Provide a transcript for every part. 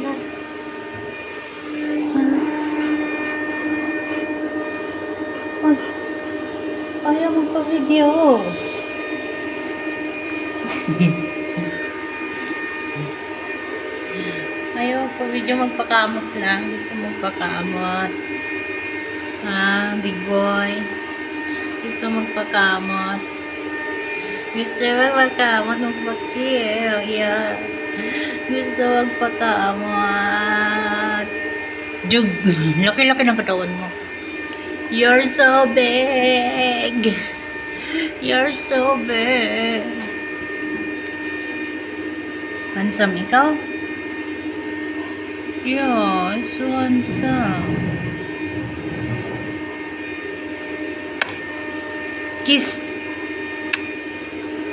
na. Ay, ayaw magpa-video. Ayaw magpa-video, magpakamot lang. Gusto magpakamot. Ha, big boy. Gusto magpakamot. Gusto magpakamot, magpakiyo. Yeah. Gusto magpakamot. Jug. Laki-laki ng katawan mo. You're so big. You're so big. Handsome ikaw? Yeah, so handsome. Kiss.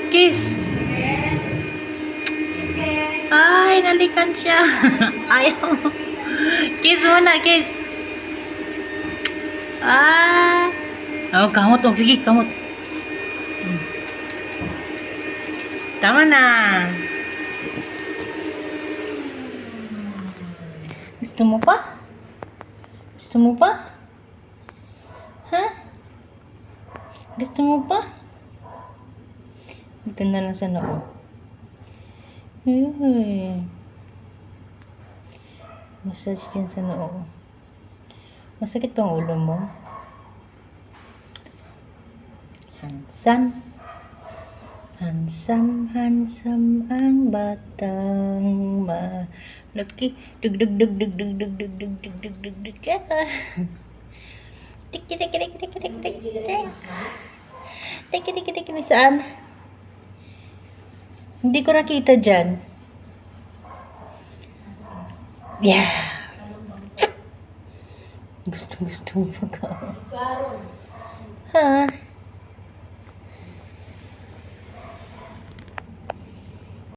Kiss. Ay, nalikan siya. Ayaw. Kiss muna, kiss. Ah. Oh, kamot. Oh, sige, kamot. Tama na. Gusto mo pa? Gusto mo pa? Ha? Gusto mo pa? Ito na lang sa noo. Uy. Massage yan sa noo. Masakit pa ang ulo mo? Handsome. Handsome, handsome ang batang malaki. Dug dug dug dug dug dug dug dug dug dug dug dug. Tik tik tik tik tik tik tik. Tik tik tik tik. Saan? Hindi ko nakita dyan. Yeah. Gusto mo pa ka? Ha?